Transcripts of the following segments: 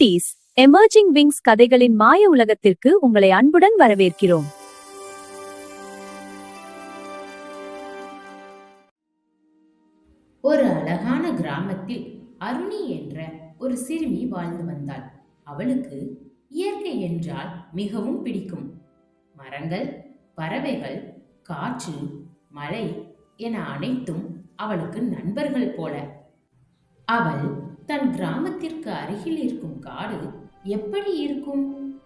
குட்டீஸ், emerging wings கதைகளின் மாய உலகத்திற்கு உங்களை அன்புடன் வரவேற்கிறோம். ஒரு அழகான கிராமத்தில் அருணி என்ற ஒரு சிறுமி வாழ்ந்து வந்தாள். அவளுக்கு இயற்கை என்றால் மிகவும் பிடிக்கும். மரங்கள், பறவைகள், காற்று, மழை என அனைத்தும் அவளுக்கு நண்பர்கள் போல. அவள் தன் கிராமத்திற்கு அருகில் இருக்கும் காடு எப்படி இருக்கும்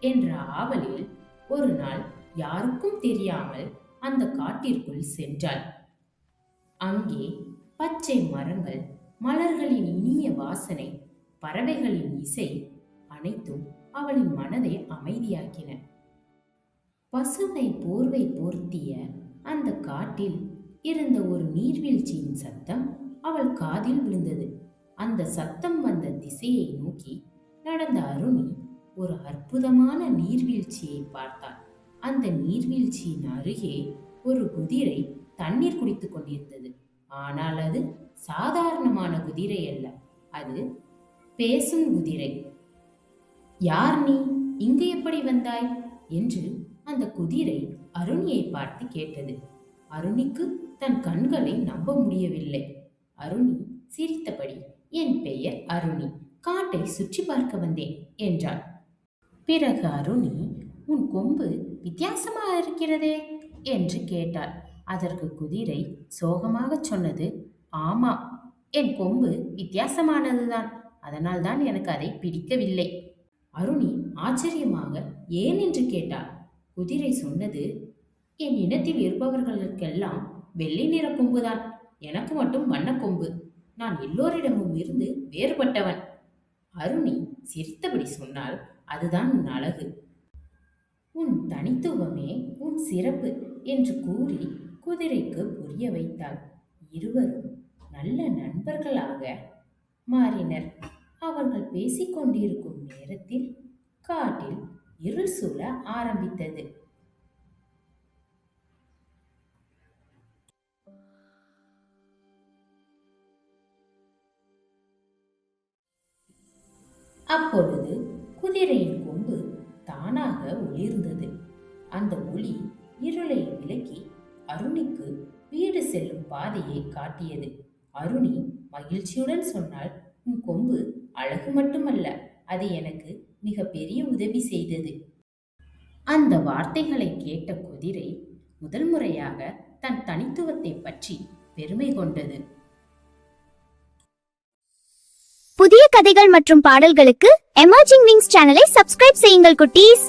என்ற ஆவலில் ஒரு நாள் யாருக்கும் தெரியாமல் அந்த காட்டிற்குள் சென்றாள். அங்கே பச்சை மரங்கள், மலர்களின் இனிய வாசனை, பறவைகளின் இசை அனைத்தும் அவளின் மனதை அமைதியாக்கின. பசுமை போர்வை போர்த்திய அந்த காட்டில் இருந்த ஒரு நீர்வீழ்ச்சியின் சத்தம் அவள் காதில் விழுந்தது. அந்த சத்தம் வந்த திசையை நோக்கி நடந்த அருணி ஒரு அற்புதமான நீர்வீழ்ச்சியை பார்த்தாள். அந்த நீர்வீழ்ச்சியின் அருகே ஒரு குதிரை தண்ணீர் குடித்துக் கொண்டிருந்தது. ஆனால் அது சாதாரணமான குதிரை அல்ல, அது பேசும் குதிரை. யார் நீ? இங்கு எப்படி வந்தாய் என்று அந்த குதிரை அருணியை பார்த்து கேட்டது. அருணிக்கு தன் கண்களை நம்ப முடியவில்லை. அருணி சிரித்தபடி, என் பெயர் அருணி, காட்டை சுற்றி பார்க்க வந்தேன் என்றாள். பிறகு அருணி, உன் கொம்பு வித்தியாசமாக இருக்கிறதே என்று கேட்டாள். அதற்கு குதிரை சோகமாக சொன்னது, ஆமாம், என் கொம்பு வித்தியாசமானதுதான், அதனால்தான் எனக்கு அதை பிடிக்கவில்லை. அருணி ஆச்சரியமாக ஏன் என்று கேட்டாள். குதிரை சொன்னது, என் இனத்தில் இருப்பவர்களுக்கெல்லாம் வெள்ளை நிற கொம்புதான், எனக்கு மட்டும் வண்ணக்கொம்பு, நான் எல்லோரிடமும் இருந்து வேறுபட்டவன். அருணி சிரித்தபடி சொன்னால், அதுதான் உன் அழகு, உன் தனித்துவமே உன் சிறப்பு என்று கூறி குதிரைக்கு புரிய வைத்தாள். இருவரும் நல்ல நண்பர்களாக மாறினர். அவர்கள் பேசிக்கொண்டிருக்கும் நேரத்தில் காட்டில் இருள் சூழ ஆரம்பித்தது. அப்பொழுது குதிரையின் கொம்பு தானாக ஒளிர்ந்தது. அந்த ஒளி இருளை விலக்கி அருணிக்கு வீடு செல்லும் பாதையை காட்டியது. அருணி மகிழ்ச்சியுடன் சொன்னால், உன் கொம்பு அழகு மட்டுமல்ல, அது எனக்கு மிக பெரிய உதவி செய்தது. அந்த வார்த்தைகளை கேட்ட குதிரை முதல் முறையாக தன் தனித்துவத்தை பற்றி பெருமை கொண்டது. புதிய கதைகள் மற்றும் பாடல்களுக்கு எமர்ஜிங் விங்ஸ் சேனலை சப்ஸ்கிரைப் செய்யுங்கள் குட்டீஸ்.